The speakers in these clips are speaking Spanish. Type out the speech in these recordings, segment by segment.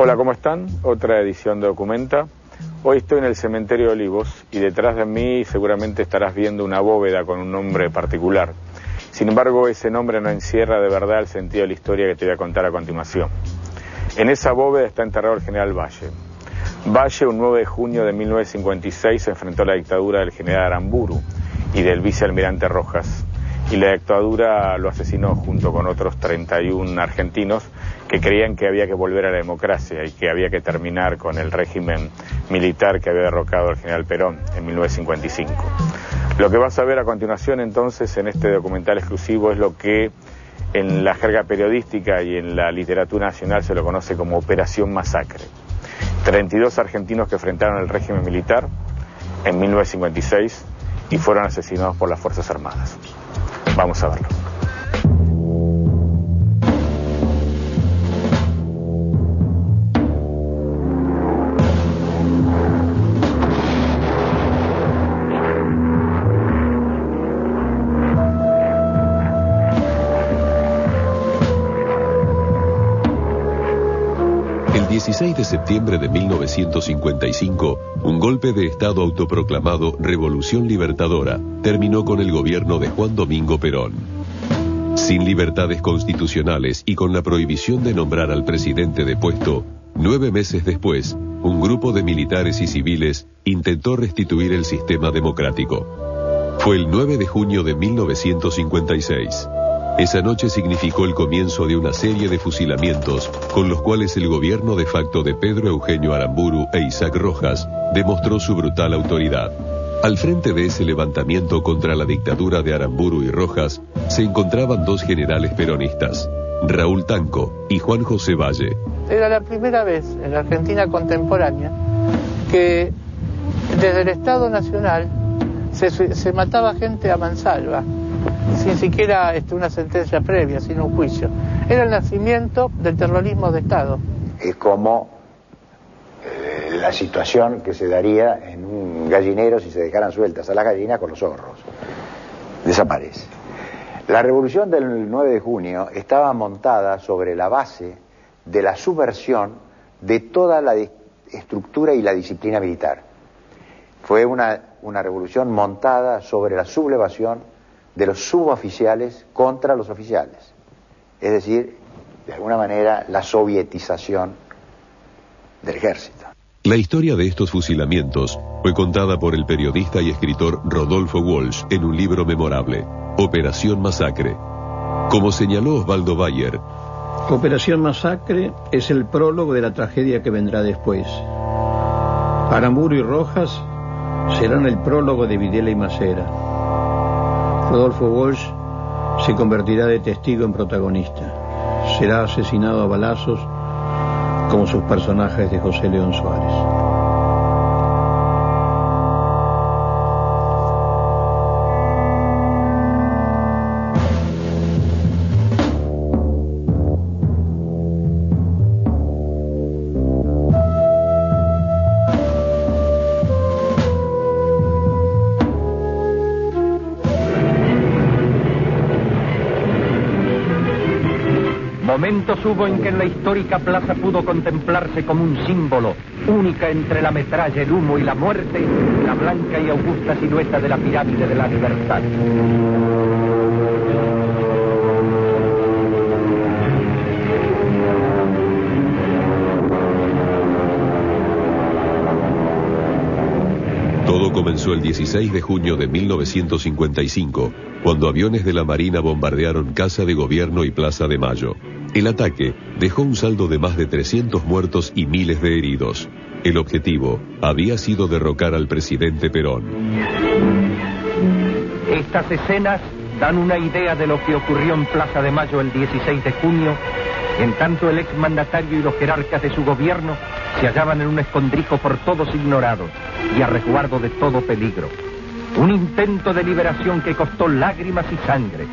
Hola, ¿cómo están? Otra edición de Documenta. Hoy estoy en el cementerio de Olivos y detrás de mí seguramente estarás viendo una bóveda con un nombre particular. Sin embargo, ese nombre no encierra de verdad el sentido de la historia que te voy a contar a continuación. En esa bóveda está enterrado el general Valle. Valle, un 9 de junio de 1956, se enfrentó a la dictadura del general Aramburu y del vicealmirante Rojas. Y la dictadura lo asesinó junto con otros 31 argentinos que creían que había que volver a la democracia y que había que terminar con el régimen militar que había derrocado al general Perón en 1955. Lo que vas a ver a continuación entonces en este documental exclusivo es lo que en la jerga periodística y en la literatura nacional se lo conoce como Operación Masacre. 32 argentinos que enfrentaron el régimen militar en 1956 y fueron asesinados por las Fuerzas Armadas. Vamos a verlo. El 16 de septiembre de 1955, un golpe de Estado autoproclamado Revolución Libertadora terminó con el gobierno de Juan Domingo Perón. Sin libertades constitucionales y con la prohibición de nombrar al presidente depuesto, 9 meses después, un grupo de militares y civiles intentó restituir el sistema democrático. Fue el 9 de junio de 1956. Esa noche significó el comienzo de una serie de fusilamientos con los cuales el gobierno de facto de Pedro Eugenio Aramburu e Isaac Rojas demostró su brutal autoridad. Al frente de ese levantamiento contra la dictadura de Aramburu y Rojas se encontraban 2 generales peronistas, Raúl Tanco y Juan José Valle. Era la primera vez en la Argentina contemporánea que desde el Estado Nacional se mataba gente a mansalva, sin siquiera una sentencia previa, sin un juicio. Era el nacimiento del terrorismo de Estado. Es como la situación que se daría en un gallinero si se dejaran sueltas a las gallinas con los zorros. Desaparece. La revolución del 9 de junio estaba montada sobre la base de la subversión de toda la estructura y la disciplina militar. Fue una revolución montada sobre la sublevación de los suboficiales contra los oficiales. Es decir, de alguna manera, la sovietización del ejército. La historia de estos fusilamientos fue contada por el periodista y escritor Rodolfo Walsh en un libro memorable, Operación Masacre. Como señaló Osvaldo Bayer, Operación Masacre es el prólogo de la tragedia que vendrá después. Aramburu y Rojas serán el prólogo de Videla y Macera. Rodolfo Walsh se convertirá de testigo en protagonista. Será asesinado a balazos como sus personajes de José León Suárez. Momentos hubo en que en la histórica plaza pudo contemplarse como un símbolo, única entre la metralla, el humo y la muerte, la blanca y augusta silueta de la pirámide de la libertad. todo comenzó el 16 de junio de 1955, cuando aviones de la Marina bombardearon Casa de Gobierno y Plaza de Mayo. El ataque dejó un saldo de más de 300 muertos y miles de heridos. El objetivo había sido derrocar al presidente Perón. Estas escenas dan una idea de lo que ocurrió en Plaza de Mayo el 16 de junio, en tanto el exmandatario y los jerarcas de su gobierno se hallaban en un escondrijo por todos ignorados y a resguardo de todo peligro. Un intento de liberación que costó lágrimas y sangre,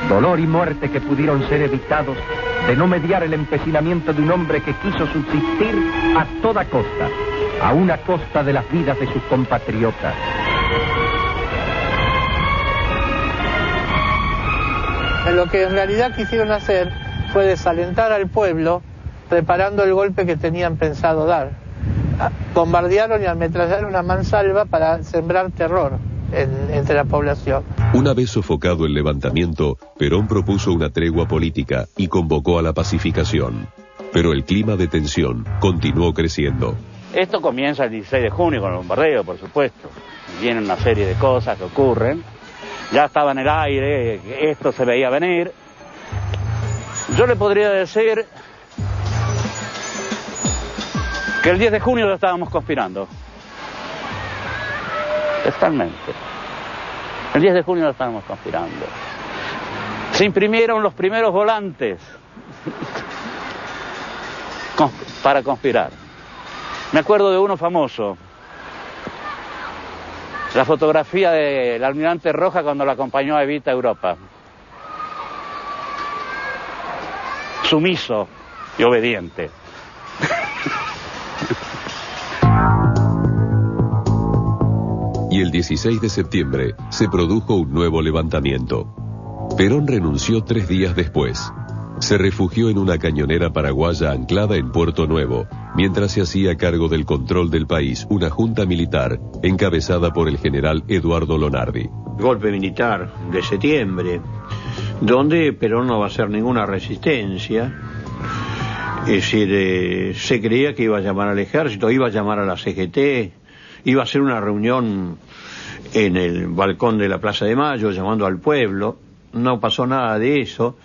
dolor y muerte que pudieron ser evitados de no mediar el empecinamiento de un hombre que quiso subsistir a toda costa, a una costa de las vidas de sus compatriotas. Lo que en realidad quisieron hacer fue desalentar al pueblo preparando el golpe que tenían pensado dar. Bombardearon y ametrallaron a mansalva para sembrar terror entre la población. Una vez sofocado el levantamiento, Perón propuso una tregua política y convocó a la pacificación. Pero el clima de tensión continuó creciendo. Esto comienza el 16 de junio con el bombardeo, por supuesto. Vienen una serie de cosas que ocurren. Ya estaba en el aire, esto se veía venir. Yo le podría decir que el 10 de junio ya estábamos conspirando. Totalmente. El 10 de junio ya estábamos conspirando. Se imprimieron los primeros volantes para conspirar. Me acuerdo de uno famoso. La fotografía del almirante Rojas cuando lo acompañó a Evita a Europa. Sumiso y obediente. Y el 16 de septiembre se produjo un nuevo levantamiento. Perón renunció 3 días después. Se refugió en una cañonera paraguaya anclada en Puerto Nuevo, mientras se hacía cargo del control del país una junta militar encabezada por el general Eduardo Lonardi. Golpe militar de septiembre, donde Perón no va a hacer ninguna resistencia. Es decir, se creía que iba a llamar al ejército, iba a llamar a la CGT, iba a hacer una reunión en el balcón de la Plaza de Mayo llamando al pueblo. No pasó nada de eso.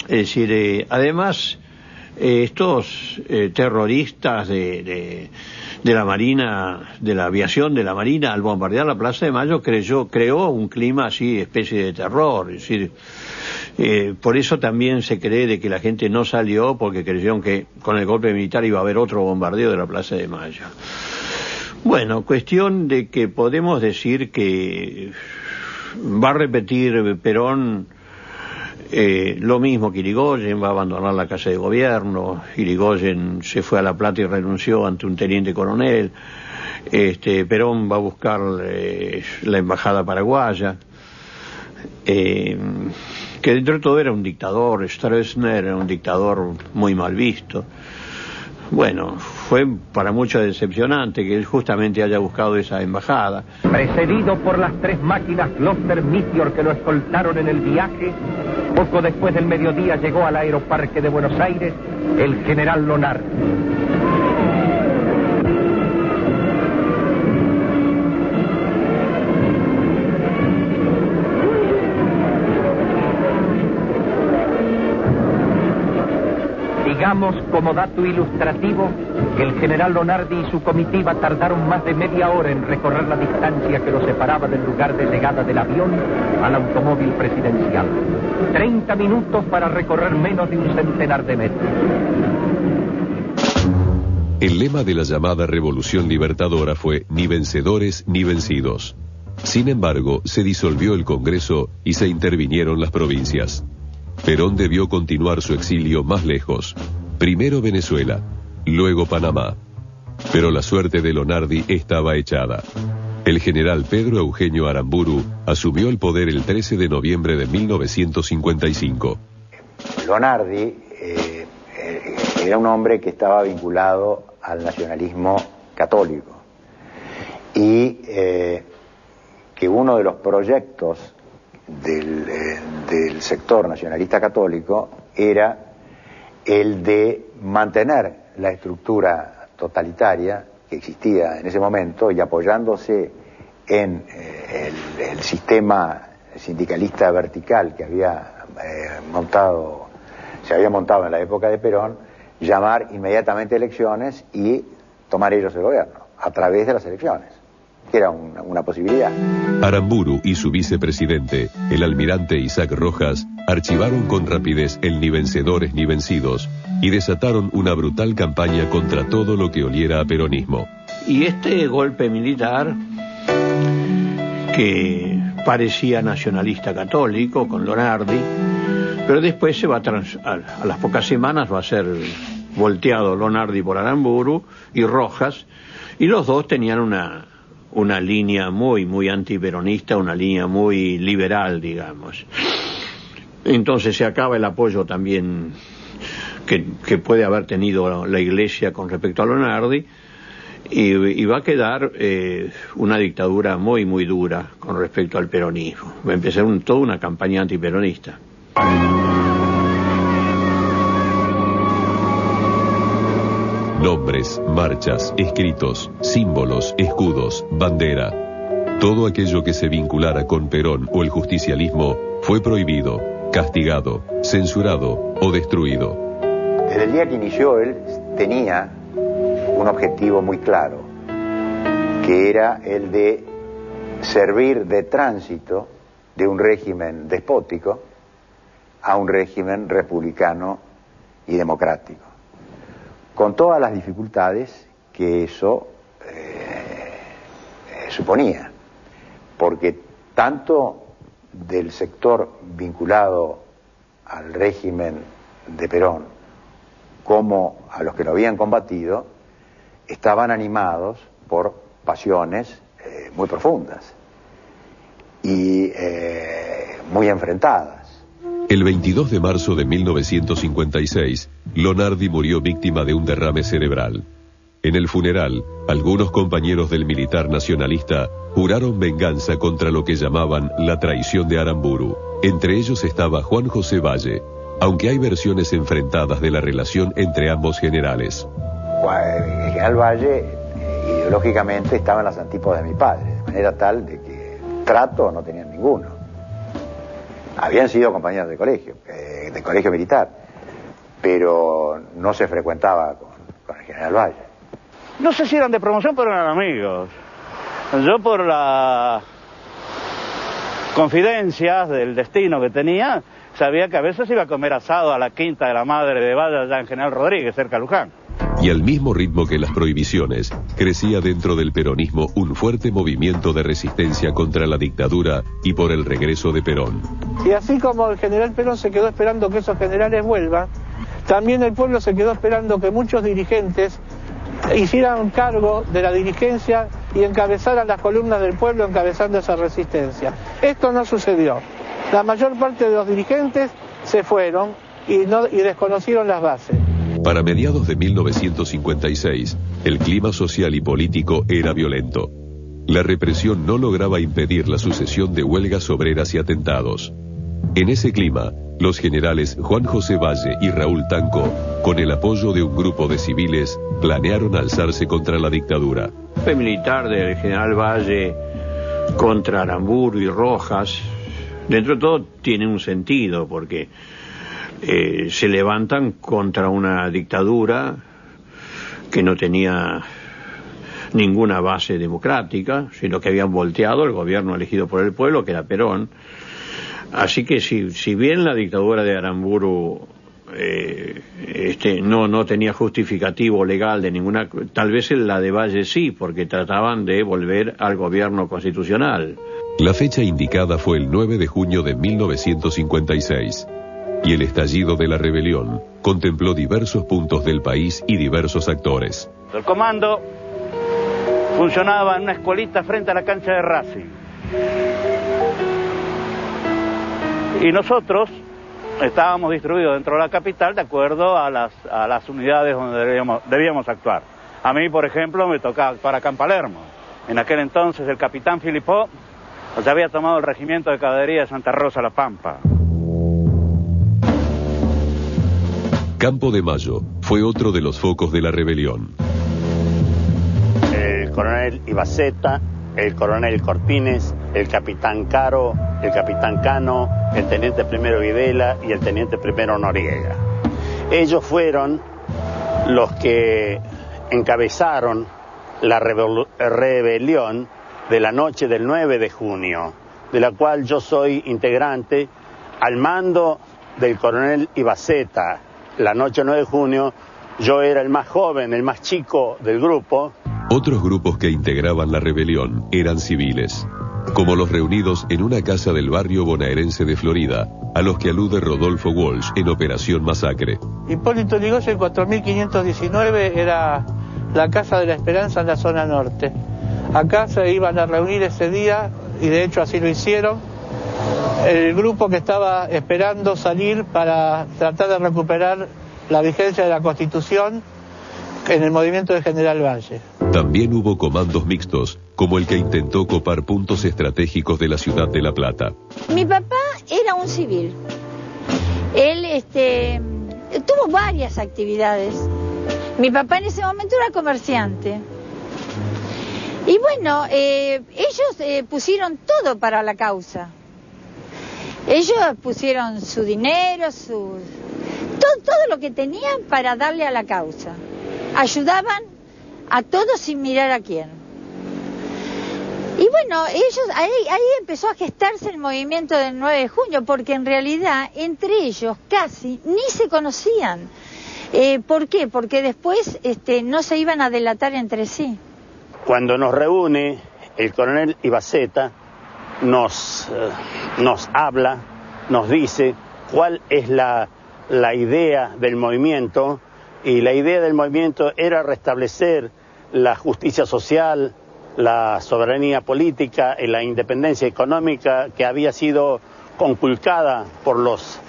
Es decir, además, estos terroristas de la Marina, de la aviación de la Marina, al bombardear la Plaza de Mayo, creó un clima así, especie de terror. Es decir, por eso también se cree de que la gente no salió, porque creyeron que con el golpe militar iba a haber otro bombardeo de la Plaza de Mayo. Bueno, cuestión de que podemos decir que va a repetir Perón lo mismo que Irigoyen, va a abandonar la Casa de Gobierno. Irigoyen se fue a La Plata y renunció ante un teniente coronel. Perón va a buscar la embajada paraguaya, que dentro de todo era un dictador. Stroessner era un dictador muy mal visto. Bueno, fue para muchos decepcionante que él justamente haya buscado esa embajada. Precedido por las 3 máquinas Gloster Meteor que lo escoltaron en el viaje, poco después del mediodía llegó al Aeroparque de Buenos Aires el general Lonardi. Digamos, como dato ilustrativo, que el general Lonardi y su comitiva tardaron más de media hora en recorrer la distancia que los separaba del lugar de llegada del avión al automóvil presidencial. 30 minutos para recorrer menos de un centenar de metros. El lema de la llamada Revolución Libertadora fue ni vencedores ni vencidos. Sin embargo, se disolvió el Congreso y se intervinieron las provincias. Perón debió continuar su exilio más lejos. Primero Venezuela, luego Panamá. Pero la suerte de Lonardi estaba echada. El general Pedro Eugenio Aramburu asumió el poder el 13 de noviembre de 1955. Lonardi era un hombre que estaba vinculado al nacionalismo católico y que uno de los proyectos del sector nacionalista católico era el de mantener la estructura totalitaria que existía en ese momento y apoyándose en el sistema sindicalista vertical que se había montado en la época de Perón, llamar inmediatamente elecciones y tomar ellos el gobierno a través de las elecciones, que era una posibilidad. Aramburu y su vicepresidente, el almirante Isaac Rojas, archivaron con rapidez el ni vencedores ni vencidos y desataron una brutal campaña contra todo lo que oliera a peronismo. Y este golpe militar, que parecía nacionalista católico con Lonardi, pero después se va a las pocas semanas va a ser volteado Lonardi por Aramburu y Rojas, y los dos tenían una línea muy antiperonista, una línea muy liberal, digamos. Entonces se acaba el apoyo también que puede haber tenido la Iglesia con respecto a Lonardi, y va a quedar una dictadura muy, muy dura con respecto al peronismo. Va a empezar toda una campaña antiperonista. Nombres, marchas, escritos, símbolos, escudos, bandera. Todo aquello que se vinculara con Perón o el justicialismo fue prohibido, castigado, censurado o destruido. Desde el día que inició él tenía un objetivo muy claro, que era el de servir de tránsito de un régimen despótico a un régimen republicano y democrático, con todas las dificultades que eso suponía, porque tanto del sector vinculado al régimen de Perón como a los que lo habían combatido estaban animados por pasiones muy profundas y muy enfrentadas. El 22 de marzo de 1956, Lonardi murió víctima de un derrame cerebral. En el funeral, algunos compañeros del militar nacionalista juraron venganza contra lo que llamaban la traición de Aramburu. Entre ellos estaba Juan José Valle, aunque hay versiones enfrentadas de la relación entre ambos generales. El general Valle ideológicamente estaba en las antípodas de mi padre, de manera tal de que trato no tenían ninguno. Habían sido compañeros de colegio militar, pero no se frecuentaba con el general Valle. No sé si eran de promoción, pero eran amigos. Yo, por las confidencias del destino que tenía, sabía que a veces iba a comer asado a la quinta de la madre de Valle, allá en General Rodríguez, cerca de Luján. Y al mismo ritmo que las prohibiciones, crecía dentro del peronismo un fuerte movimiento de resistencia contra la dictadura y por el regreso de Perón. Y así como el general Perón se quedó esperando que esos generales vuelvan, también el pueblo se quedó esperando que muchos dirigentes hicieran cargo de la dirigencia y encabezaran las columnas del pueblo encabezando esa resistencia. Esto no sucedió. La mayor parte de los dirigentes se fueron y desconocieron las bases. Para mediados de 1956, el clima social y político era violento. La represión no lograba impedir la sucesión de huelgas obreras y atentados. En ese clima, los generales Juan José Valle y Raúl Tanco, con el apoyo de un grupo de civiles, planearon alzarse contra la dictadura. El golpe militar del general Valle contra Aramburu y Rojas, dentro de todo tiene un sentido, porque se levantan contra una dictadura que no tenía ninguna base democrática, sino que habían volteado el gobierno elegido por el pueblo, que era Perón. Así que si bien la dictadura de Aramburu no tenía justificativo legal de ninguna, tal vez la de Valle sí, porque trataban de volver al gobierno constitucional. La fecha indicada fue el 9 de junio de 1956. Y el estallido de la rebelión contempló diversos puntos del país y diversos actores. El comando funcionaba en una escuelita frente a la cancha de Racing. Y nosotros estábamos distribuidos dentro de la capital de acuerdo a las unidades donde debíamos actuar. A mí, por ejemplo, me tocaba actuar acá en Palermo. En aquel entonces el capitán Filipó ya había tomado el regimiento de caballería de Santa Rosa La Pampa. Campo de Mayo fue otro de los focos de la rebelión. El coronel Ibaceta, el coronel Cortines, el capitán Caro, el capitán Cano, el teniente primero Videla y el teniente primero Noriega. Ellos fueron los que encabezaron la rebelión de la noche del 9 de junio, de la cual yo soy integrante al mando del coronel Ibaceta. La noche 9 de junio yo era el más joven, el más chico del grupo. Otros grupos que integraban la rebelión eran civiles, como los reunidos en una casa del barrio bonaerense de Florida, a los que alude Rodolfo Walsh en Operación Masacre. Hipólito Yrigoyen 4519 era la Casa de la Esperanza en la zona norte. Acá se iban a reunir ese día, y de hecho así lo hicieron, el grupo que estaba esperando salir para tratar de recuperar la vigencia de la Constitución en el movimiento de General Valle. También hubo comandos mixtos, como el que intentó copar puntos estratégicos de la ciudad de La Plata. Mi papá era un civil. Él tuvo varias actividades. Mi papá en ese momento era comerciante. Y bueno, ellos pusieron todo para la causa. Ellos pusieron su dinero, todo lo que tenían para darle a la causa. Ayudaban a todos sin mirar a quién. Y bueno, ahí empezó a gestarse el movimiento del 9 de junio, porque en realidad entre ellos casi ni se conocían. ¿Por qué? Porque después no se iban a delatar entre sí. Cuando nos reúne el coronel Ibaceta, nos habla, nos dice cuál es la idea del movimiento, y la idea del movimiento era restablecer la justicia social, la soberanía política y la independencia económica que había sido conculcada por los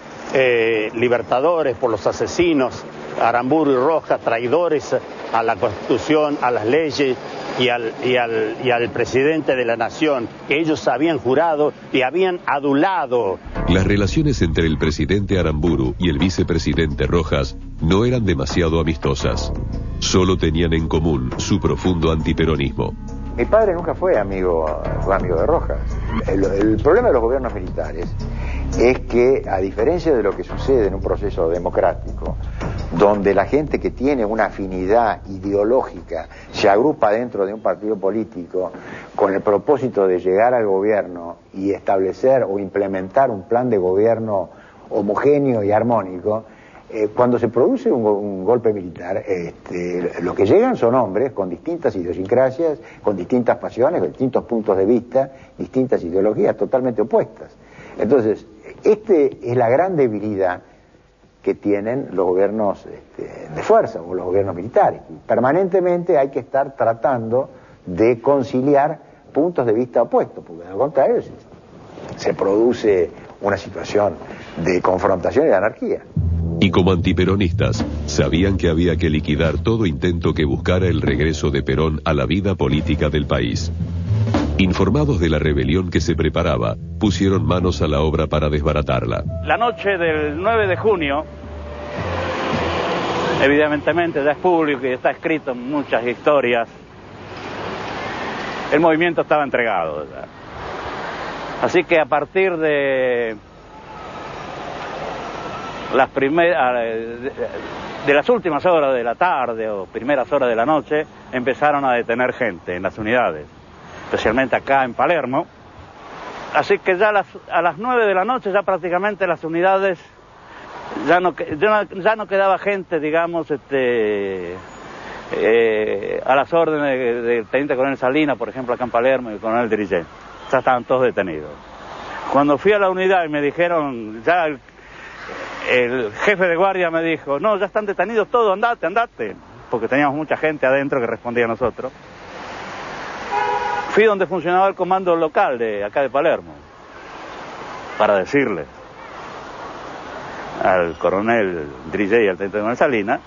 libertadores, por los asesinos, Aramburu y Rojas, traidores a la Constitución, a las leyes y al presidente de la nación, que ellos habían jurado y habían adulado. Las relaciones entre el presidente Aramburu y el vicepresidente Rojas no eran demasiado amistosas. Solo tenían en común su profundo antiperonismo. Mi padre nunca fue amigo de Rojas. El problema de los gobiernos militares es que, a diferencia de lo que sucede en un proceso democrático, donde la gente que tiene una afinidad ideológica se agrupa dentro de un partido político con el propósito de llegar al gobierno y establecer o implementar un plan de gobierno homogéneo y armónico, cuando se produce un golpe militar, lo que llegan son hombres con distintas idiosincrasias, con distintas pasiones, con distintos puntos de vista, distintas ideologías totalmente opuestas. Entonces, es la gran debilidad que tienen los gobiernos de fuerza o los gobiernos militares. Permanentemente hay que estar tratando de conciliar puntos de vista opuestos, porque de lo contrario se produce una situación de confrontación y de anarquía. Y como antiperonistas, sabían que había que liquidar todo intento que buscara el regreso de Perón a la vida política del país. Informados de la rebelión que se preparaba, pusieron manos a la obra para desbaratarla. La noche del 9 de junio, evidentemente ya es público y está escrito en muchas historias, el movimiento estaba entregado ya. Así que a partir de las últimas horas de la tarde o primeras horas de la noche, empezaron a detener gente en las unidades, especialmente acá en Palermo. Así que ya a las 9 de la noche ya prácticamente las unidades ya no quedaba gente, digamos, a las órdenes del teniente coronel Salinas, por ejemplo, acá en Palermo, y el coronel Dirigé. Ya estaban todos detenidos. Cuando fui a la unidad y me dijeron, ya el jefe de guardia me dijo, no, ya están detenidos todos, andate, porque teníamos mucha gente adentro que respondía a nosotros. Fui donde funcionaba el comando local de acá de Palermo, para decirle al coronel Dirigé y al teniente coronel Salinas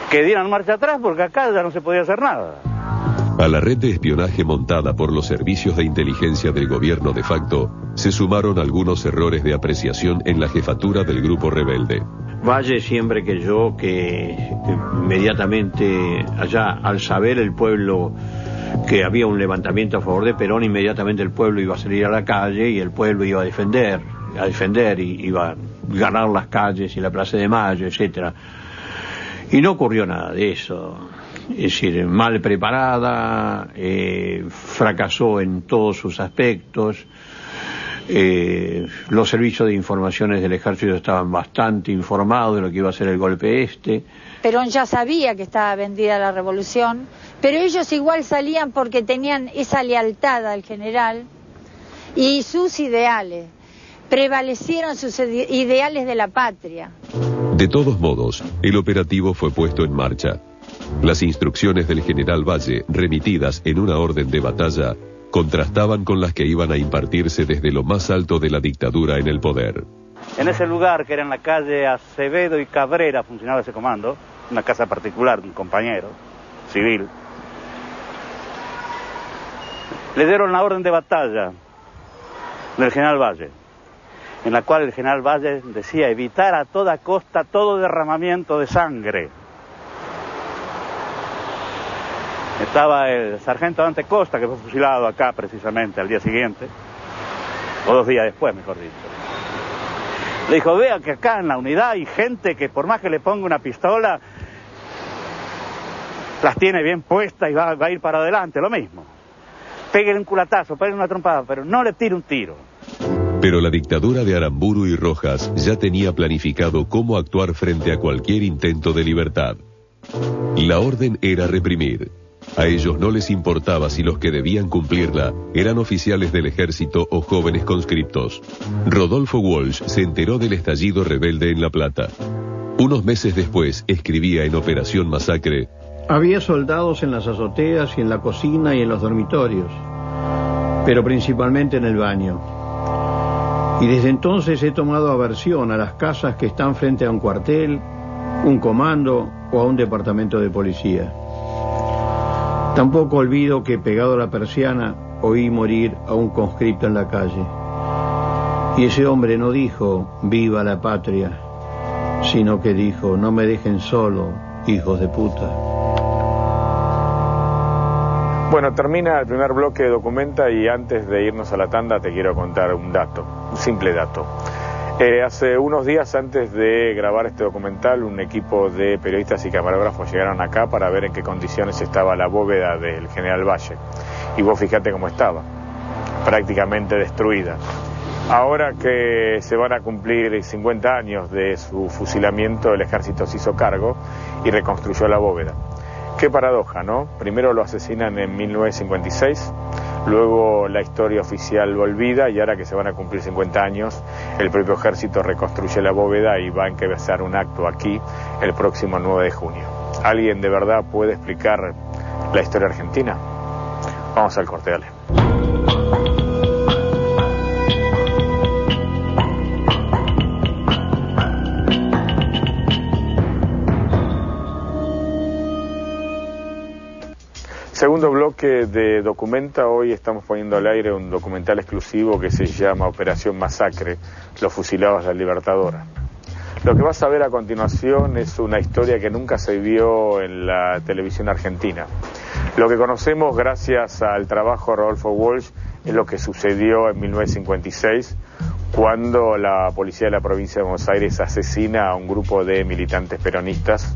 que dieran marcha atrás, porque acá ya no se podía hacer nada. A la red de espionaje montada por los servicios de inteligencia del gobierno de facto, se sumaron algunos errores de apreciación en la jefatura del grupo rebelde. Valle siempre creyó que inmediatamente allá, al saber el pueblo que había un levantamiento a favor de Perón, inmediatamente el pueblo iba a salir a la calle y el pueblo iba a defender y iba a ganar las calles y la Plaza de Mayo, etcétera. Y no ocurrió nada de eso. Es decir, mal preparada, fracasó en todos sus aspectos. Los servicios de informaciones del ejército estaban bastante informados de lo que iba a ser el golpe Perón ya sabía que estaba vendida la revolución, pero ellos igual salían porque tenían esa lealtad al general y sus ideales. Prevalecieron sus ideales de la patria. De todos modos, el operativo fue puesto en marcha. Las instrucciones del general Valle, remitidas en una orden de batalla, contrastaban con las que iban a impartirse desde lo más alto de la dictadura en el poder. En ese lugar, que era en la calle Acevedo y Cabrera, funcionaba ese comando, una casa particular de un compañero civil. Le dieron la orden de batalla del general Valle, en la cual el general Valle decía evitar a toda costa todo derramamiento de sangre. Estaba el sargento Dante Costa, que fue fusilado acá precisamente al día siguiente, o 2 días después, mejor dicho. Le dijo, vea que acá en la unidad hay gente que por más que le ponga una pistola, las tiene bien puestas y va a ir para adelante, lo mismo. Pégale un culatazo, pégale una trompada, pero no le tire un tiro. Pero la dictadura de Aramburu y Rojas ya tenía planificado cómo actuar frente a cualquier intento de libertad. La orden era reprimir. A ellos no les importaba si los que debían cumplirla eran oficiales del ejército o jóvenes conscriptos. Rodolfo Walsh se enteró del estallido rebelde en La Plata. Unos meses después escribía en Operación Masacre: había soldados en las azoteas y en la cocina y en los dormitorios, pero principalmente en el baño. Y desde entonces he tomado aversión a las casas que están frente a un cuartel, un comando o a un departamento de policía. Tampoco olvido que, pegado a la persiana, oí morir a un conscripto en la calle. Y ese hombre no dijo, viva la patria, sino que dijo, no me dejen solo, hijos de puta. Bueno, termina el primer bloque de Documenta y antes de irnos a la tanda te quiero contar un dato, un simple dato. Hace unos días antes de grabar este documental, un equipo de periodistas y camarógrafos llegaron acá para ver en qué condiciones estaba la bóveda del general Valle. Y vos fíjate cómo estaba, prácticamente destruida. Ahora que se van a cumplir 50 años de su fusilamiento, el ejército se hizo cargo y reconstruyó la bóveda. Qué paradoja, ¿no? Primero lo asesinan en 1956, luego la historia oficial lo olvida y ahora que se van a cumplir 50 años, el propio ejército reconstruye la bóveda y va a encabezar un acto aquí el próximo 9 de junio. ¿Alguien de verdad puede explicar la historia argentina? Vamos al corte, dale. Segundo bloque de Documenta. Hoy estamos poniendo al aire un documental exclusivo que se llama Operación Masacre, los fusilados de la Libertadora. Lo que vas a ver a continuación es una historia que nunca se vio en la televisión argentina. Lo que conocemos gracias al trabajo de Rodolfo Walsh es lo que sucedió en 1956, cuando la policía de la provincia de Buenos Aires asesina a un grupo de militantes peronistas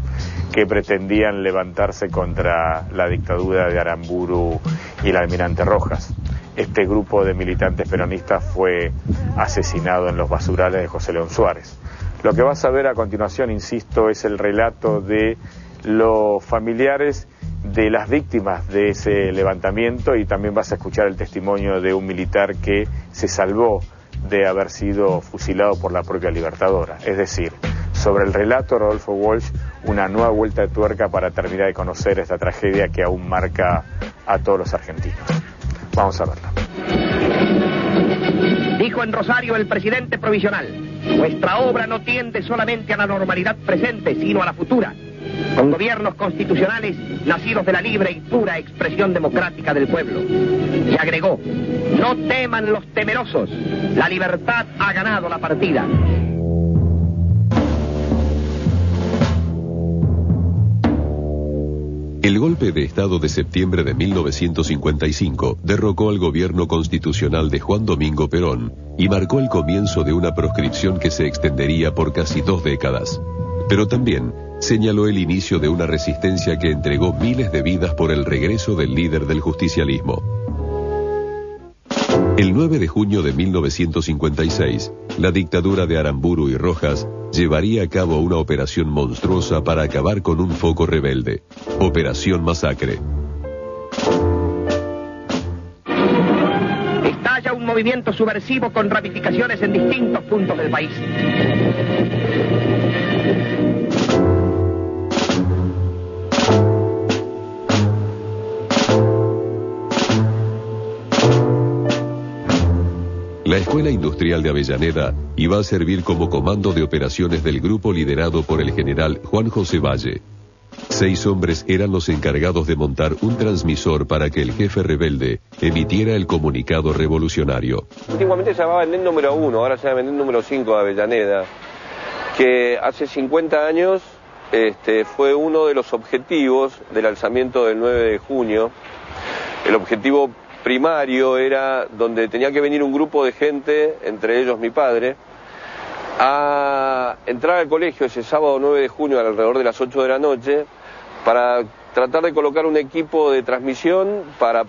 que pretendían levantarse contra la dictadura de Aramburu y el almirante Rojas. Este grupo de militantes peronistas fue asesinado en los basurales de José León Suárez. Lo que vas a ver a continuación, insisto, es el relato de los familiares de las víctimas de ese levantamiento y también vas a escuchar el testimonio de un militar que se salvó de haber sido fusilado por la propia Libertadora. Es decir, sobre el relato de Rodolfo Walsh, una nueva vuelta de tuerca para terminar de conocer esta tragedia que aún marca a todos los argentinos. Vamos a verla. Dijo en Rosario el presidente provisional: nuestra obra no tiende solamente a la normalidad presente, sino a la futura, con gobiernos constitucionales nacidos de la libre y pura expresión democrática del pueblo. Y agregó: no teman los temerosos, la libertad ha ganado la partida. El golpe de Estado de septiembre de 1955 derrocó al gobierno constitucional de Juan Domingo Perón y marcó el comienzo de una proscripción que se extendería por casi 2 décadas. Pero también señaló el inicio de una resistencia que entregó miles de vidas por el regreso del líder del justicialismo. El 9 de junio de 1956, la dictadura de Aramburu y Rojas llevaría a cabo una operación monstruosa para acabar con un foco rebelde. Operación Masacre. Estalla un movimiento subversivo con ramificaciones en distintos puntos del país. La Escuela Industrial Industrial de Avellaneda iba a servir como comando de operaciones del grupo liderado por el general Juan José Valle. 6 hombres eran los encargados de montar un transmisor para que el jefe rebelde emitiera el comunicado revolucionario. Antiguamente se llamaba el número 1, ahora se llama el número 5 de Avellaneda, que hace 50 años fue uno de los objetivos del alzamiento del 9 de junio. El objetivo primario era donde tenía que venir un grupo de gente, entre ellos mi padre, a entrar al colegio ese sábado 9 de junio alrededor de las 8 de la noche para tratar de colocar un equipo de transmisión para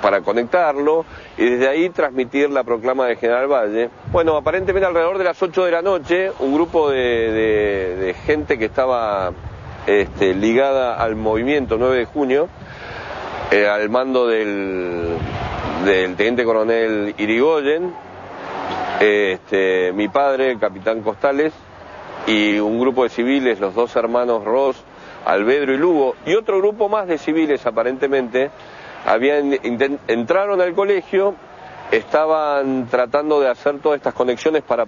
para conectarlo y desde ahí transmitir la proclama de General Valle. Bueno, aparentemente alrededor de las 8 de la noche un grupo de gente que estaba ligada al movimiento 9 de junio, al mando del teniente coronel Irigoyen, mi padre, el capitán Costales, y un grupo de civiles, los 2 hermanos Ross, Albedro y Lugo, y otro grupo más de civiles aparentemente, entraron al colegio, estaban tratando de hacer todas estas conexiones para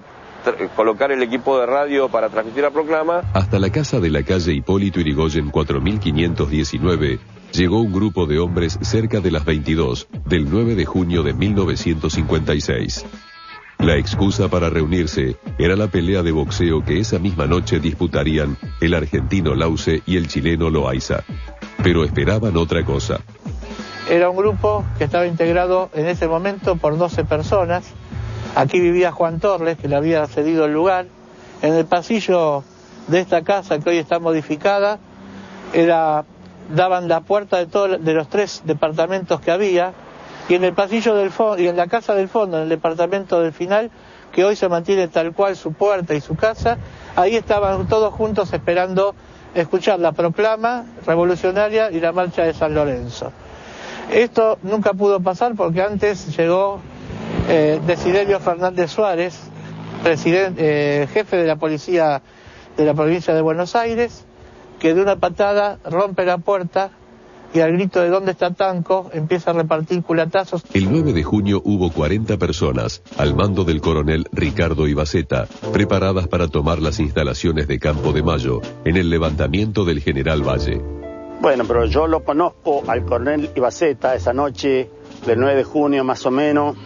colocar el equipo de radio para transmitir la proclama. Hasta la casa de la calle Hipólito Yrigoyen 4519 llegó un grupo de hombres cerca de las 22 del 9 de junio de 1956. La excusa para reunirse era la pelea de boxeo que esa misma noche disputarían el argentino Lause y el chileno Loaiza. Pero esperaban otra cosa. Era un grupo que estaba integrado en ese momento por 12 personas. Aquí vivía Juan Torres, que le había cedido el lugar. En el pasillo de esta casa, que hoy está modificada, daban la puerta de los 3 departamentos que había, y en el pasillo del fondo, y en la casa del fondo, en el departamento del final, que hoy se mantiene tal cual su puerta y su casa, ahí estaban todos juntos esperando escuchar la proclama revolucionaria y la marcha de San Lorenzo. Esto nunca pudo pasar porque antes llegó Desiderio Fernández Suárez, jefe de la policía de la provincia de Buenos Aires, que de una patada rompe la puerta y al grito de ¿dónde está Tanco? Empieza a repartir culatazos. El 9 de junio hubo 40 personas, al mando del coronel Ricardo Ibaceta, preparadas para tomar las instalaciones de Campo de Mayo, en el levantamiento del general Valle. Bueno, pero yo lo conozco al coronel Ibaceta esa noche del 9 de junio más o menos,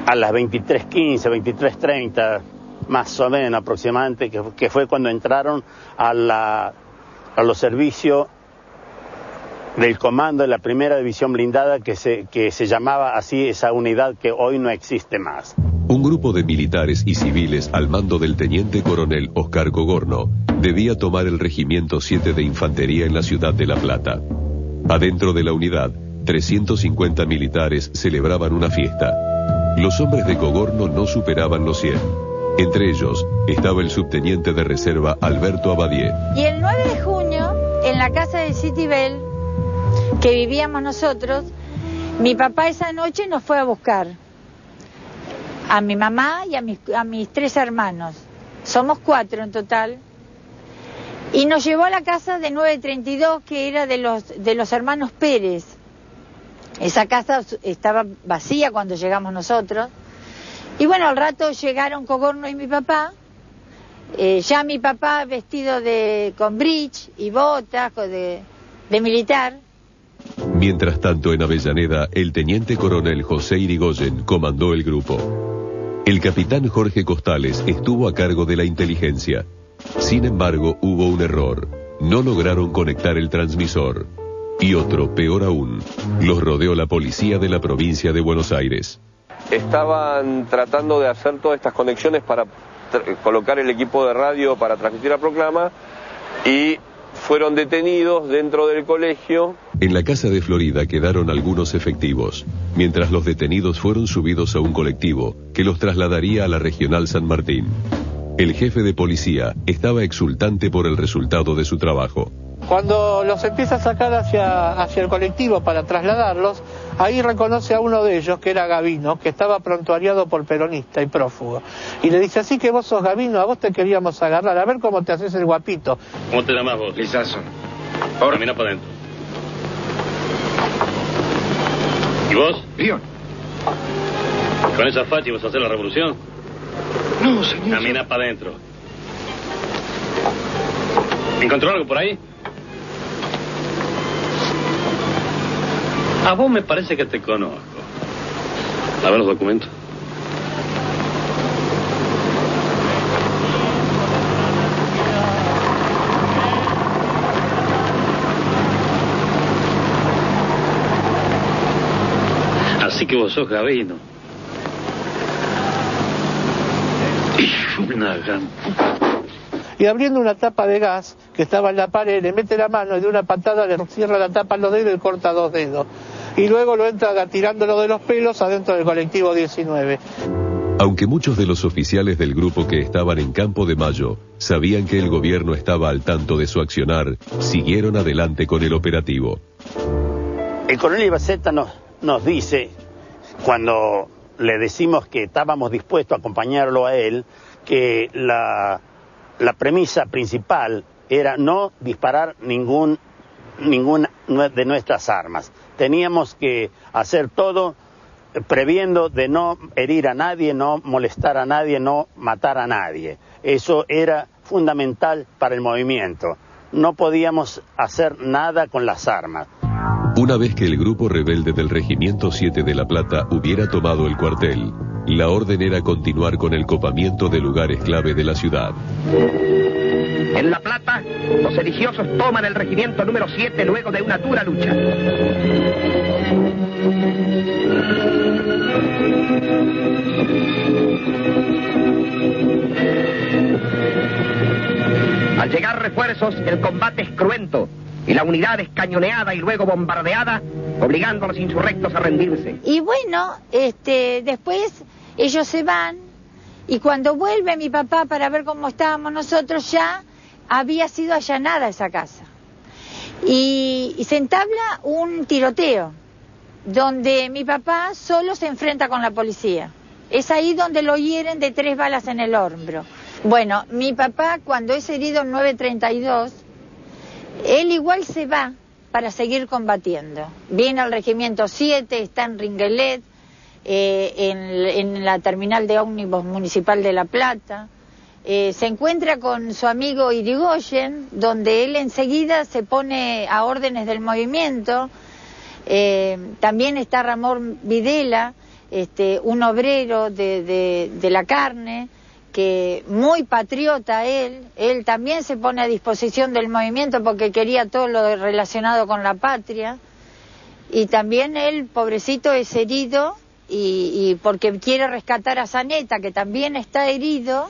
a las 23:15, 23:30, más o menos aproximadamente, que fue cuando entraron a los servicios del comando de la primera división blindada que se llamaba así esa unidad que hoy no existe más. Un grupo de militares y civiles al mando del teniente coronel Oscar Cogorno debía tomar el regimiento 7 de infantería en la ciudad de La Plata. Adentro de la unidad, 350 militares celebraban una fiesta. Los hombres de Cogorno no superaban los 100. Entre ellos estaba el subteniente de reserva Alberto Abadie. Y el 9 de junio, en la casa de Citibel, que vivíamos nosotros, mi papá esa noche nos fue a buscar a mi mamá y a mis 3 hermanos. Somos 4 en total. Y nos llevó a la casa de 932, que era de los hermanos Pérez. Esa casa estaba vacía cuando llegamos nosotros. Y bueno, al rato llegaron Cogorno y mi papá. Ya mi papá vestido con bridge y botas de militar. Mientras tanto, en Avellaneda, el teniente coronel José Irigoyen comandó el grupo. El capitán Jorge Costales estuvo a cargo de la inteligencia. Sin embargo, hubo un error. No lograron conectar el transmisor. Y otro, peor aún, los rodeó la policía de la provincia de Buenos Aires. Estaban tratando de hacer todas estas conexiones para colocar el equipo de radio para transmitir la proclama y fueron detenidos dentro del colegio. En la casa de Florida quedaron algunos efectivos, mientras los detenidos fueron subidos a un colectivo que los trasladaría a la Regional San Martín. El jefe de policía estaba exultante por el resultado de su trabajo. Cuando los empieza a sacar hacia el colectivo para trasladarlos, ahí reconoce a uno de ellos, que era Gavino, que estaba prontuariado por peronista y prófugo. Y le dice, así que vos sos Gavino, a vos te queríamos agarrar, a ver cómo te haces el guapito. ¿Cómo te llamas vos? Lizazo. Ahora camina para adentro. ¿Y vos? Brión. ¿Con esa facha ibas a hacer la revolución? No, señor. Camina para adentro. ¿Encontró algo por ahí? A vos me parece que te conozco. A ver los documentos. Así que vos sos Gavino. Una gran... Y abriendo una tapa de gas que estaba en la pared, le mete la mano y de una patada le cierra la tapa en los dedos y le corta 2 dedos. Y luego lo entra tirándolo de los pelos adentro del colectivo 19. Aunque muchos de los oficiales del grupo que estaban en Campo de Mayo sabían que el gobierno estaba al tanto de su accionar, siguieron adelante con el operativo. El coronel Ibaceta nos dice, cuando le decimos que estábamos dispuestos a acompañarlo a él, que la premisa principal era no disparar ninguna de nuestras armas. Teníamos que hacer todo previendo de no herir a nadie, no molestar a nadie, no matar a nadie. Eso era fundamental para el movimiento. No podíamos hacer nada con las armas. Una vez que el grupo rebelde del Regimiento 7 de La Plata hubiera tomado el cuartel, la orden era continuar con el copamiento de lugares clave de la ciudad. En La Plata, los sediciosos toman el regimiento número 7 luego de una dura lucha. Al llegar refuerzos, el combate es cruento y la unidad es cañoneada y luego bombardeada, obligando a los insurrectos a rendirse. Y bueno, después ellos se van y cuando vuelve mi papá para ver cómo estábamos nosotros, ya había sido allanada esa casa. Y se entabla un tiroteo donde mi papá solo se enfrenta con la policía. Es ahí donde lo hieren de 3 balas en el hombro. Bueno, mi papá cuando es herido en 932, él igual se va para seguir combatiendo. Viene al regimiento 7, está en Ringuelet, en la terminal de ómnibus municipal de La Plata. Se encuentra con su amigo Irigoyen, donde él enseguida se pone a órdenes del movimiento. También está Ramón Videla, un obrero de la carne, que muy patriota él también se pone a disposición del movimiento porque quería todo lo relacionado con la patria. Y también él, pobrecito, es herido y porque quiere rescatar a Zaneta, que también está herido.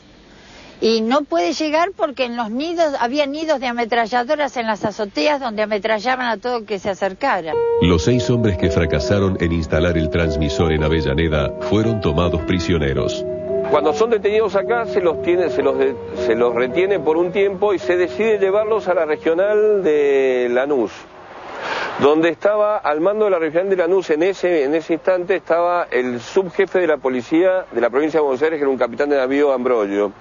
Y no puede llegar porque en los nidos, había nidos de ametralladoras en las azoteas donde ametrallaban a todo que se acercara. Los 6 hombres que fracasaron en instalar el transmisor en Avellaneda fueron tomados prisioneros. Cuando son detenidos acá se los retiene por un tiempo y se decide llevarlos a la regional de Lanús, donde estaba al mando de la regional de Lanús en ese instante estaba el subjefe de la policía de la provincia de Buenos Aires, que era un capitán de navío, Ambrogio,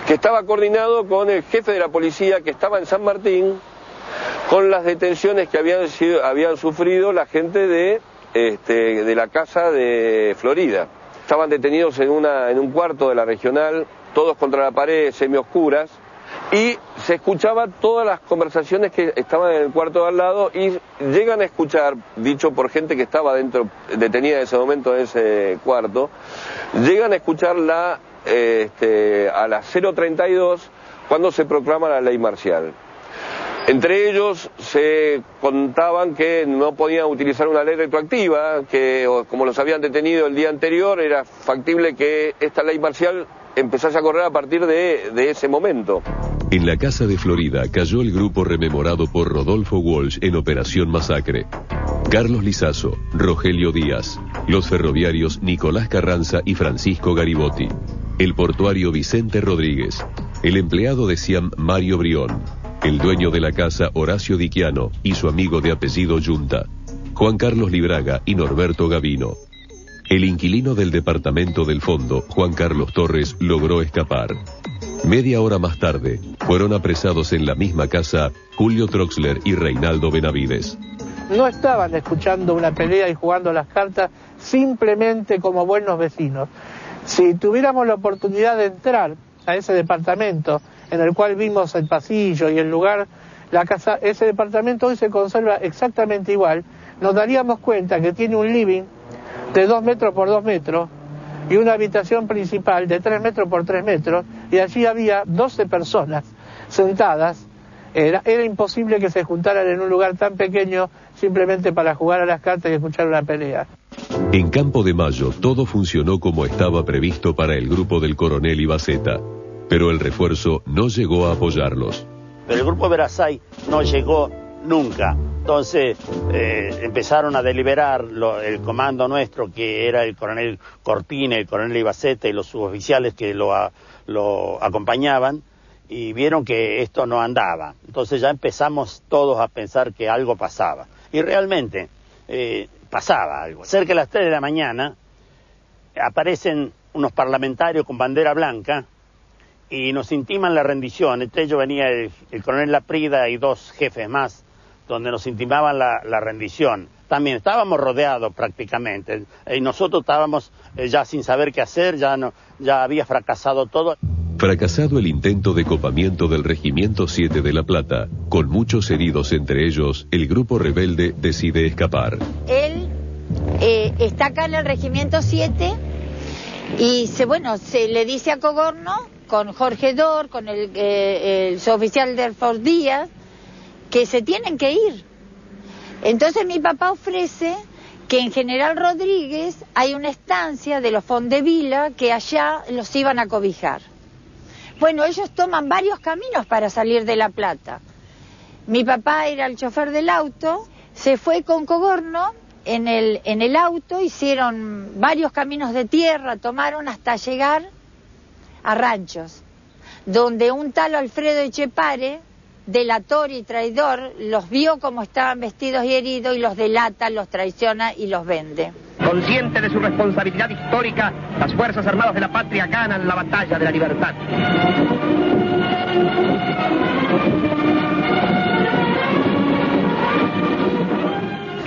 que estaba coordinado con el jefe de la policía que estaba en San Martín con las detenciones que habían sufrido la gente de la casa de Florida. Estaban detenidos en un cuarto de la regional, todos contra la pared, semioscuras, y se escuchaba todas las conversaciones que estaban en el cuarto de al lado y llegan a escuchar, dicho por gente que estaba detenida en ese momento en ese cuarto, llegan a escuchar a las 0:32 cuando se proclama la ley marcial. Entre ellos se contaban que no podían utilizar una ley retroactiva, que como los habían detenido el día anterior, era factible que esta ley marcial empezase a correr a partir de ese momento. En la casa de Florida cayó el grupo rememorado por Rodolfo Walsh en Operación Masacre. Carlos Lizazo, Rogelio Díaz, los ferroviarios Nicolás Carranza y Francisco Garibotti, el portuario Vicente Rodríguez, el empleado de Siam Mario Brión, el dueño de la casa Horacio Diquiano y su amigo de apellido Yunta, Juan Carlos Libraga y Norberto Gavino. El inquilino del departamento del fondo, Juan Carlos Torres, logró escapar. Media hora más tarde, fueron apresados en la misma casa Julio Troxler y Reinaldo Benavides. no estaban escuchando una pelea y jugando las cartas simplemente como buenos vecinos. Si tuviéramos la oportunidad de entrar a ese departamento en el cual vimos el pasillo y el lugar, la casa, ese departamento hoy se conserva exactamente igual, nos daríamos cuenta que tiene un living de 2 metros por 2 metros y una habitación principal de 3 metros por 3 metros, y allí había 12 personas sentadas. Era imposible que se juntaran en un lugar tan pequeño simplemente para jugar a las cartas y escuchar una pelea. En Campo de Mayo todo funcionó como estaba previsto para el grupo del coronel Ibaceta, pero el refuerzo no llegó a apoyarlos. Pero el grupo Verasay no llegó nunca. Entonces empezaron a deliberar el comando nuestro, que era el coronel Cortines, el coronel Ibaceta y los suboficiales que lo acompañaban, y vieron que esto no andaba. Entonces ya empezamos todos a pensar que algo pasaba. Y realmente pasaba algo. Cerca de las 3 de la mañana aparecen unos parlamentarios con bandera blanca y nos intiman la rendición. Entre ellos venía el coronel Laprida y 2 jefes más, donde nos intimaban la rendición. También estábamos rodeados prácticamente, y nosotros estábamos ya sin saber qué hacer, ya había fracasado todo. Fracasado el intento de copamiento del Regimiento 7 de La Plata, con muchos heridos entre ellos, el grupo rebelde decide escapar. Él está acá en el Regimiento 7 y se le dice a Cogorno, con Jorge Dor, con el suboficial Delfos Díaz, que se tienen que ir. Entonces mi papá ofrece que en General Rodríguez hay una estancia de los Fondevila que allá los iban a cobijar. Bueno, ellos toman varios caminos para salir de La Plata. Mi papá era el chofer del auto, se fue con Cogorno en el auto, hicieron varios caminos de tierra, tomaron hasta llegar a ranchos, donde un tal Alfredo Echepare, delator y traidor, los vio como estaban vestidos y heridos y los delata, los traiciona y los vende. Consciente de su responsabilidad histórica, las Fuerzas Armadas de la Patria ganan la batalla de la libertad.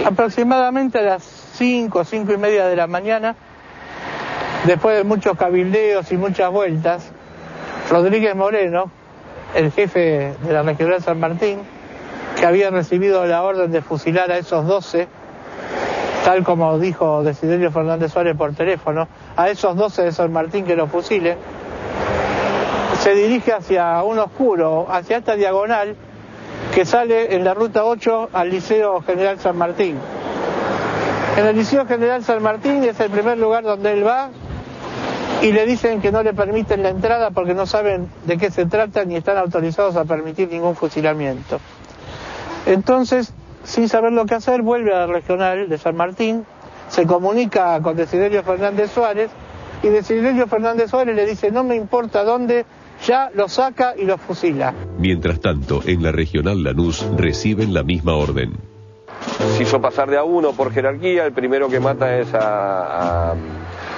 Aproximadamente a las 5 y media de la mañana, después de muchos cabildeos y muchas vueltas, Rodríguez Moreno, el jefe de la Regional San Martín, que había recibido la orden de fusilar a esos 12, tal como dijo Desiderio Fernández Suárez por teléfono, a esos 12 de San Martín que los fusilen, se dirige hacia un oscuro, hacia esta diagonal que sale en la ruta 8 al Liceo General San Martín. En el Liceo General San Martín es el primer lugar donde él va, y le dicen que no le permiten la entrada porque no saben de qué se trata ni están autorizados a permitir ningún fusilamiento. Entonces, sin saber lo que hacer, vuelve a la Regional de San Martín, se comunica con Desiderio Fernández Suárez, y Desiderio Fernández Suárez le dice: no me importa dónde, ya lo saca y lo fusila. Mientras tanto, en la Regional Lanús reciben la misma orden. Se hizo pasar de a uno por jerarquía, el primero que mata es a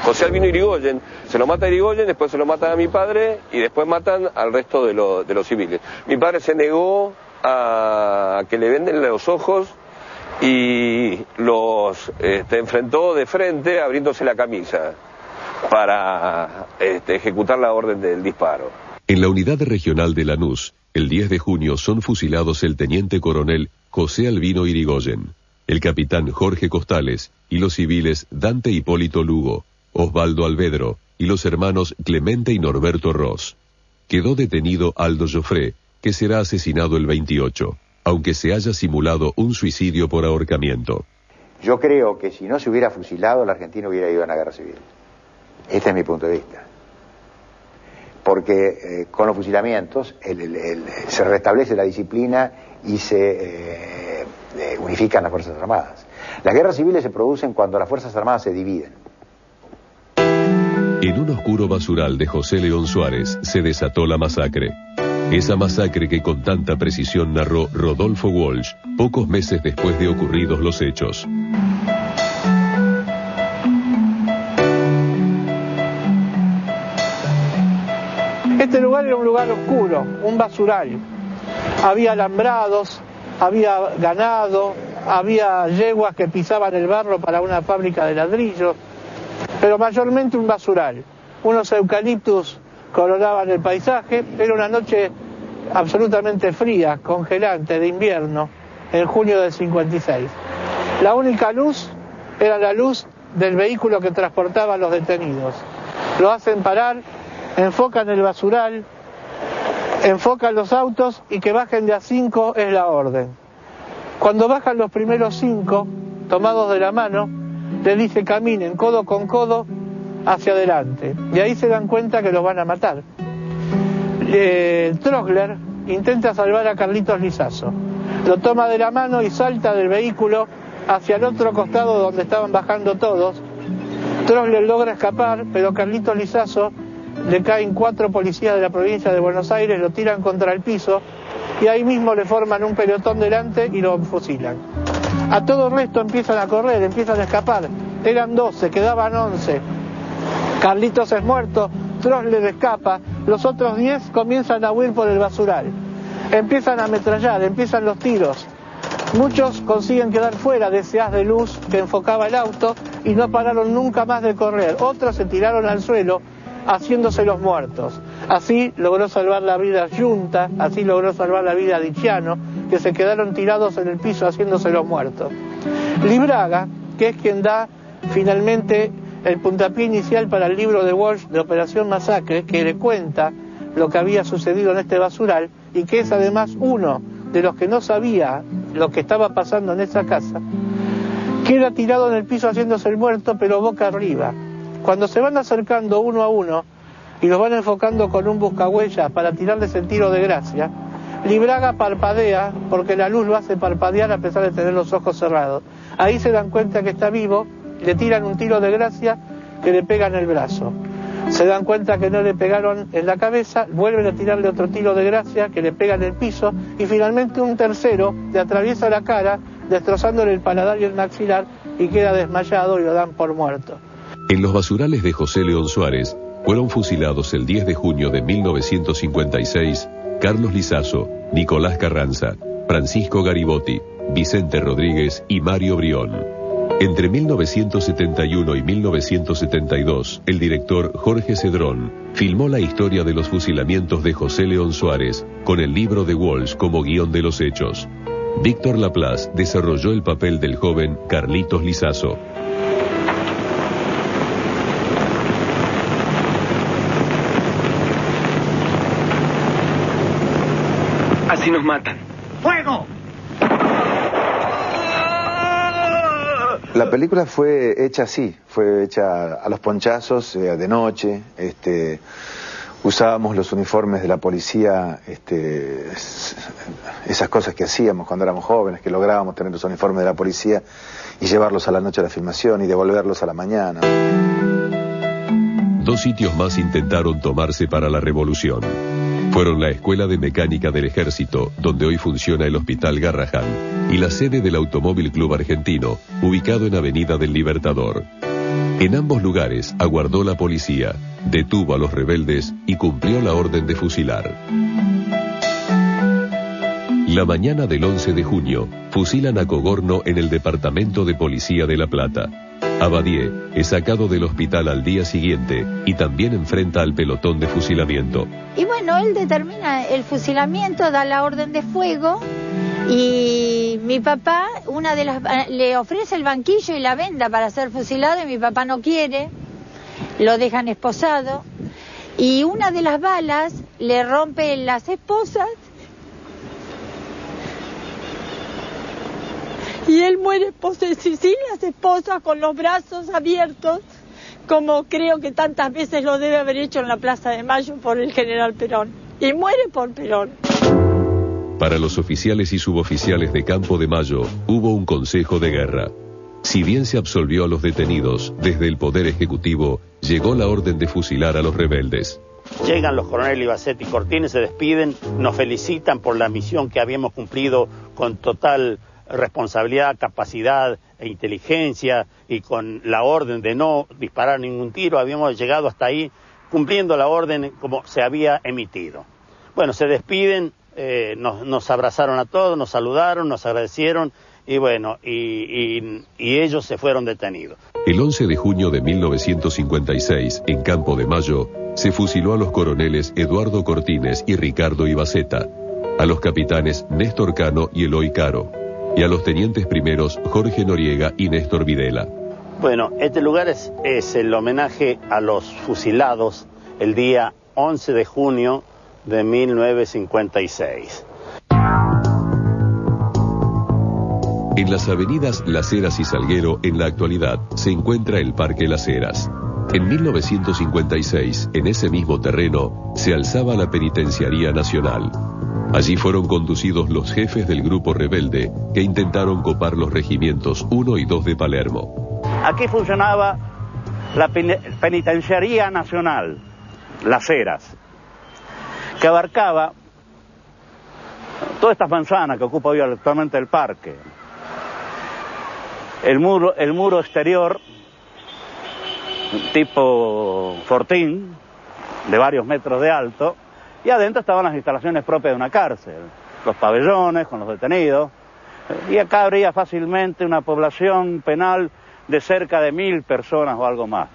José Albino Irigoyen. Se lo mata a Irigoyen, después se lo matan a mi padre y después matan al resto de los civiles. Mi padre se negó a que le venden los ojos y los enfrentó de frente abriéndose la camisa para ejecutar la orden del disparo. En la unidad regional de Lanús, el 10 de junio son fusilados el teniente coronel José Albino Irigoyen, el capitán Jorge Costales y los civiles Dante Hipólito Lugo, Osvaldo Alvedro y los hermanos Clemente y Norberto Ross. Quedó detenido Aldo Joffre, que será asesinado el 28, aunque se haya simulado un suicidio por ahorcamiento. Yo creo que si no se hubiera fusilado, la Argentina hubiera ido a una guerra civil. Este es mi punto de vista. Porque con los fusilamientos se restablece la disciplina y se unifican las Fuerzas Armadas. Las guerras civiles se producen cuando las Fuerzas Armadas se dividen. En un oscuro basural de José León Suárez se desató la masacre. Esa masacre que con tanta precisión narró Rodolfo Walsh pocos meses después de ocurridos los hechos. Este lugar era un lugar oscuro, un basural. Había alambrados, había ganado, había yeguas que pisaban el barro para una fábrica de ladrillos, pero mayormente un basural. Unos eucaliptus coronaban el paisaje. Era una noche absolutamente fría, congelante, de invierno, en junio del 56. La única luz era la luz del vehículo que transportaba a los detenidos. Lo hacen parar, enfocan el basural, enfocan los autos y que bajen de a 5 es la orden. Cuando bajan los primeros 5, tomados de la mano, les dice caminen codo con codo hacia adelante. Y ahí se dan cuenta que los van a matar. Trogler intenta salvar a Carlitos Lizaso. Lo toma de la mano y salta del vehículo hacia el otro costado donde estaban bajando todos. Trogler logra escapar, pero Carlitos Lizaso le caen 4 policías de la provincia de Buenos Aires, lo tiran contra el piso y ahí mismo le forman un pelotón delante y lo fusilan. A todo el resto empiezan a correr, empiezan a escapar. Eran 12, quedaban 11. Carlitos es muerto, Trogler escapa, los otros 10 comienzan a huir por el basural. Empiezan a ametrallar, empiezan los tiros. Muchos consiguen quedar fuera de ese haz de luz que enfocaba el auto y no pararon nunca más de correr. Otros se tiraron al suelo haciéndose los muertos. Así logró salvar la vida Yunta, así logró salvar la vida Dicciano, que se quedaron tirados en el piso haciéndose los muertos. Libraga, que es quien da finalmente el puntapié inicial para el libro de Walsh de Operación Masacre, que le cuenta lo que había sucedido en este basural y que es además uno de los que no sabía lo que estaba pasando en esa casa, queda tirado en el piso haciéndose el muerto, pero boca arriba. Cuando se van acercando uno a uno y los van enfocando con un buscahuellas para tirarles el tiro de gracia, Libraga parpadea porque la luz lo hace parpadear a pesar de tener los ojos cerrados. Ahí se dan cuenta que está vivo, le tiran un tiro de gracia que le pega en el brazo. Se dan cuenta que no le pegaron en la cabeza, vuelven a tirarle otro tiro de gracia que le pega en el piso y finalmente un tercero le atraviesa la cara, destrozándole el paladar y el maxilar y queda desmayado y lo dan por muerto. En los basurales de José León Suárez fueron fusilados el 10 de junio de 1956 Carlos Lizaso, Nicolás Carranza, Francisco Garibotti, Vicente Rodríguez y Mario Brión. Entre 1971 y 1972, el director Jorge Cedrón filmó la historia de los fusilamientos de José León Suárez con el libro de Walsh como guión de los hechos. Víctor Laplace desarrolló el papel del joven Carlitos Lizaso. Así nos matan. ¡Fuego! La película fue hecha así, fue hecha a los ponchazos, de noche. Usábamos los uniformes de la policía, esas cosas que hacíamos cuando éramos jóvenes, que lográbamos tener los uniformes de la policía y llevarlos a la noche a la filmación y devolverlos a la mañana. 2 sitios más intentaron tomarse para la revolución. Fueron la Escuela de Mecánica del Ejército, donde hoy funciona el Hospital Garrahan, y la sede del Automóvil Club Argentino, ubicado en Avenida del Libertador. En ambos lugares aguardó la policía, detuvo a los rebeldes y cumplió la orden de fusilar. La mañana del 11 de junio, fusilan a Cogorno en el Departamento de Policía de La Plata. Abadie es sacado del hospital al día siguiente y también enfrenta al pelotón de fusilamiento. Y bueno, él determina el fusilamiento, da la orden de fuego y mi papá, le ofrece el banquillo y la venda para ser fusilado y mi papá no quiere, lo dejan esposado y una de las balas le rompe las esposas y él muere sin las esposas, con los brazos abiertos, como creo que tantas veces lo debe haber hecho en la Plaza de Mayo por el general Perón. Y muere por Perón. Para los oficiales y suboficiales de Campo de Mayo hubo un consejo de guerra. Si bien se absolvió a los detenidos, desde el Poder Ejecutivo llegó la orden de fusilar a los rebeldes. Llegan los coroneles Ibacetti y Cortines, se despiden, nos felicitan por la misión que habíamos cumplido con total responsabilidad, capacidad e inteligencia y con la orden de no disparar ningún tiro. Habíamos llegado hasta ahí cumpliendo la orden como se había emitido. Bueno, se despiden, nos abrazaron a todos, nos saludaron, nos agradecieron y bueno, y ellos se fueron detenidos. El 11 de junio de 1956, en Campo de Mayo, se fusiló a los coroneles Eduardo Cortines y Ricardo Ibaceta, a los capitanes Néstor Cano y Eloy Caro, y a los tenientes primeros Jorge Noriega y Néstor Videla. Bueno, este lugar es el homenaje a los fusilados el día 11 de junio de 1956. En las avenidas Las Heras y Salguero, en la actualidad, se encuentra el Parque Las Heras. En 1956, en ese mismo terreno, se alzaba la Penitenciaría Nacional. Allí fueron conducidos los jefes del grupo rebelde que intentaron copar los regimientos 1 y 2 de Palermo. Aquí funcionaba la Penitenciaría Nacional, Las Heras, que abarcaba todas estas manzanas que ocupa hoy actualmente el parque. El muro exterior, tipo fortín, de varios metros de alto, y adentro estaban las instalaciones propias de una cárcel, los pabellones con los detenidos, y acá habría fácilmente una población penal de cerca de 1000 personas o algo más.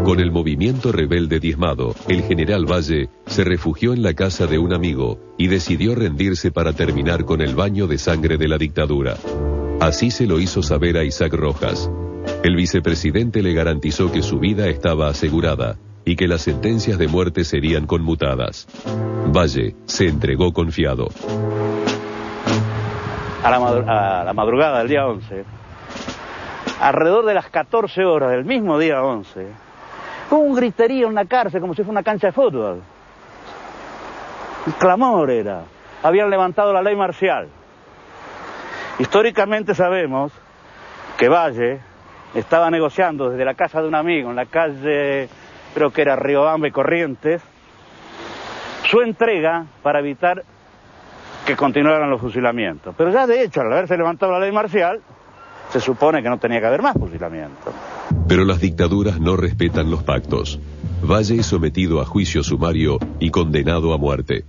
Con el movimiento rebelde diezmado, el general Valle se refugió en la casa de un amigo y decidió rendirse para terminar con el baño de sangre de la dictadura. Así se lo hizo saber a Isaac Rojas. El vicepresidente le garantizó que su vida estaba asegurada y que las sentencias de muerte serían conmutadas. Valle se entregó confiado. A la madrugada del día 11, alrededor de las 14 horas del mismo día 11, hubo un griterío en la cárcel como si fuera una cancha de fútbol. Un clamor era. Habían levantado la ley marcial. Históricamente sabemos que Valle estaba negociando desde la casa de un amigo en la calle, creo que era Riobamba y Corrientes, su entrega para evitar que continuaran los fusilamientos. Pero ya de hecho, al haberse levantado la ley marcial, se supone que no tenía que haber más fusilamientos. Pero las dictaduras no respetan los pactos. Valle es sometido a juicio sumario y condenado a muerte.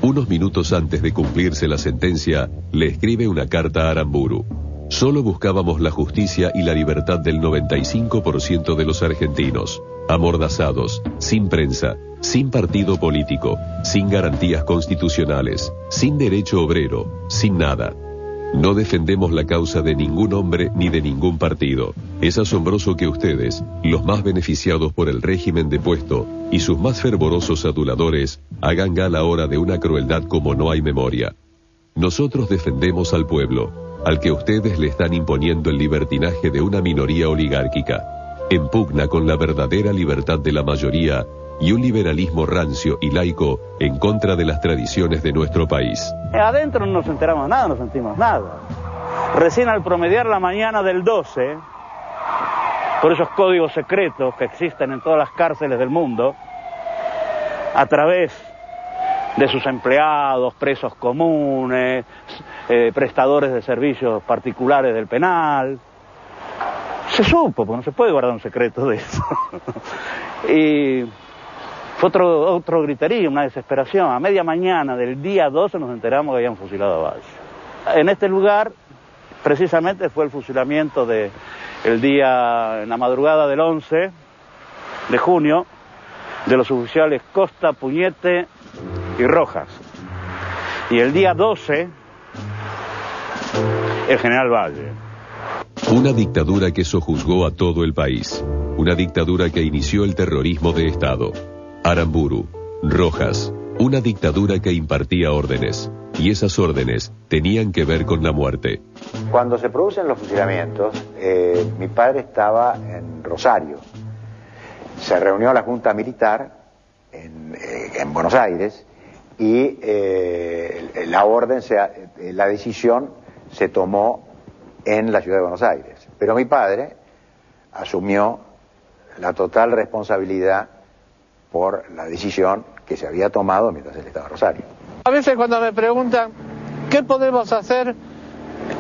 Unos minutos antes de cumplirse la sentencia, le escribe una carta a Aramburu. Solo buscábamos la justicia y la libertad del 95% de los argentinos, amordazados, sin prensa, sin partido político, sin garantías constitucionales, sin derecho obrero, sin nada. No defendemos la causa de ningún hombre ni de ningún partido. Es asombroso que ustedes, los más beneficiados por el régimen depuesto y sus más fervorosos aduladores, hagan gala ahora de una crueldad como no hay memoria. Nosotros defendemos al pueblo, al que ustedes le están imponiendo el libertinaje de una minoría oligárquica, en pugna con la verdadera libertad de la mayoría y un liberalismo rancio y laico en contra de las tradiciones de nuestro país. Adentro no nos enteramos nada, no sentimos nada. Recién al promediar la mañana del 12, por esos códigos secretos que existen en todas las cárceles del mundo, a través de sus empleados, presos comunes, prestadores de servicios particulares del penal, se supo, porque no se puede guardar un secreto de eso. Y fue otro griterío, una desesperación. A media mañana del día 12 nos enteramos que habían fusilado a Valle. En este lugar, precisamente, fue el fusilamiento en la madrugada del 11 de junio, de los oficiales Costa, Puñete y Rojas. Y el día 12, el general Valle. Una dictadura que sojuzgó a todo el país. Una dictadura que inició el terrorismo de Estado. Aramburu, Rojas, una dictadura que impartía órdenes, y esas órdenes tenían que ver con la muerte. Cuando se producen los fusilamientos, mi padre estaba en Rosario. Se reunió la Junta Militar en Buenos Aires y la decisión se tomó en la ciudad de Buenos Aires. Pero mi padre asumió la total responsabilidad por la decisión que se había tomado mientras él estaba en Rosario. A veces cuando me preguntan qué podemos hacer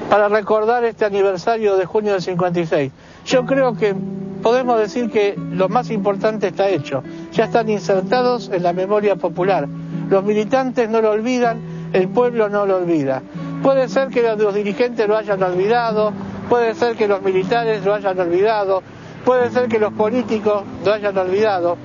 para recordar este aniversario de junio del 56, yo creo que podemos decir que lo más importante está hecho. Ya están insertados en la memoria popular. Los militantes no lo olvidan, el pueblo no lo olvida. Puede ser que los dirigentes lo hayan olvidado, puede ser que los militares lo hayan olvidado, puede ser que los políticos lo hayan olvidado.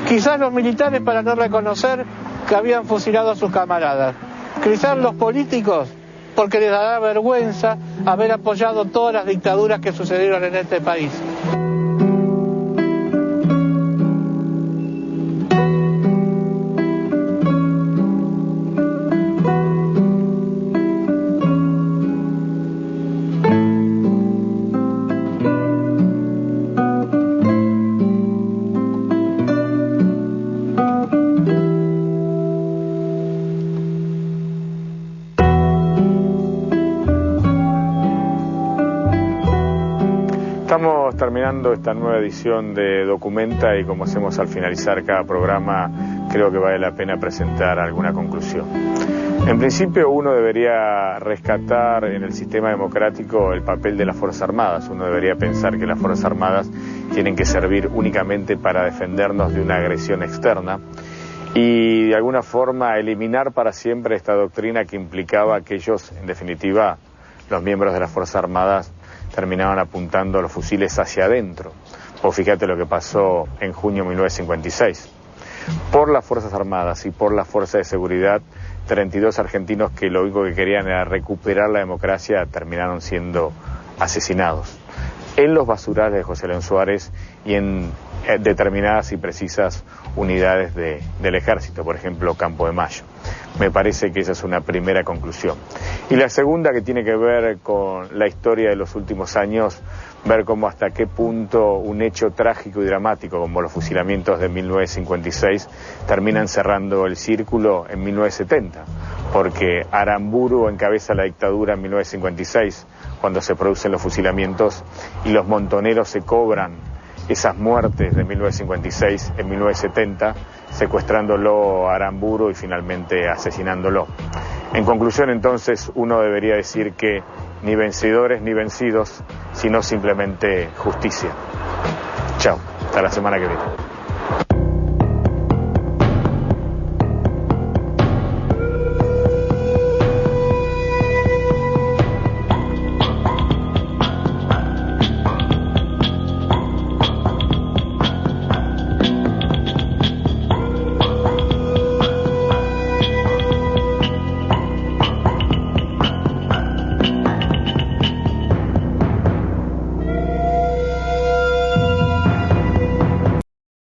Quizás los militares para no reconocer que habían fusilado a sus camaradas. Quizás los políticos porque les dará vergüenza haber apoyado todas las dictaduras que sucedieron en este país. Estamos terminando esta nueva edición de Documenta y como hacemos al finalizar cada programa, creo que vale la pena presentar alguna conclusión. En principio uno debería rescatar en el sistema democrático el papel de las Fuerzas Armadas. Uno debería pensar que las Fuerzas Armadas tienen que servir únicamente para defendernos de una agresión externa y de alguna forma eliminar para siempre esta doctrina que implicaba que ellos, en definitiva, los miembros de las Fuerzas Armadas, terminaban apuntando los fusiles hacia adentro. O fíjate lo que pasó en junio de 1956. Por las Fuerzas Armadas y por las Fuerzas de Seguridad, 32 argentinos que lo único que querían era recuperar la democracia terminaron siendo asesinados en los basurales de José León Suárez y en determinadas y precisas unidades del ejército, por ejemplo, Campo de Mayo. Me parece que esa es una primera conclusión. Y la segunda, que tiene que ver con la historia de los últimos años, ver cómo hasta qué punto un hecho trágico y dramático como los fusilamientos de 1956 terminan cerrando el círculo en 1970, porque Aramburu encabeza la dictadura en 1956, cuando se producen los fusilamientos y los montoneros se cobran esas muertes de 1956 en 1970, secuestrándolo a Aramburu y finalmente asesinándolo. En conclusión, entonces, uno debería decir que ni vencedores ni vencidos, sino simplemente justicia. Chao, hasta la semana que viene.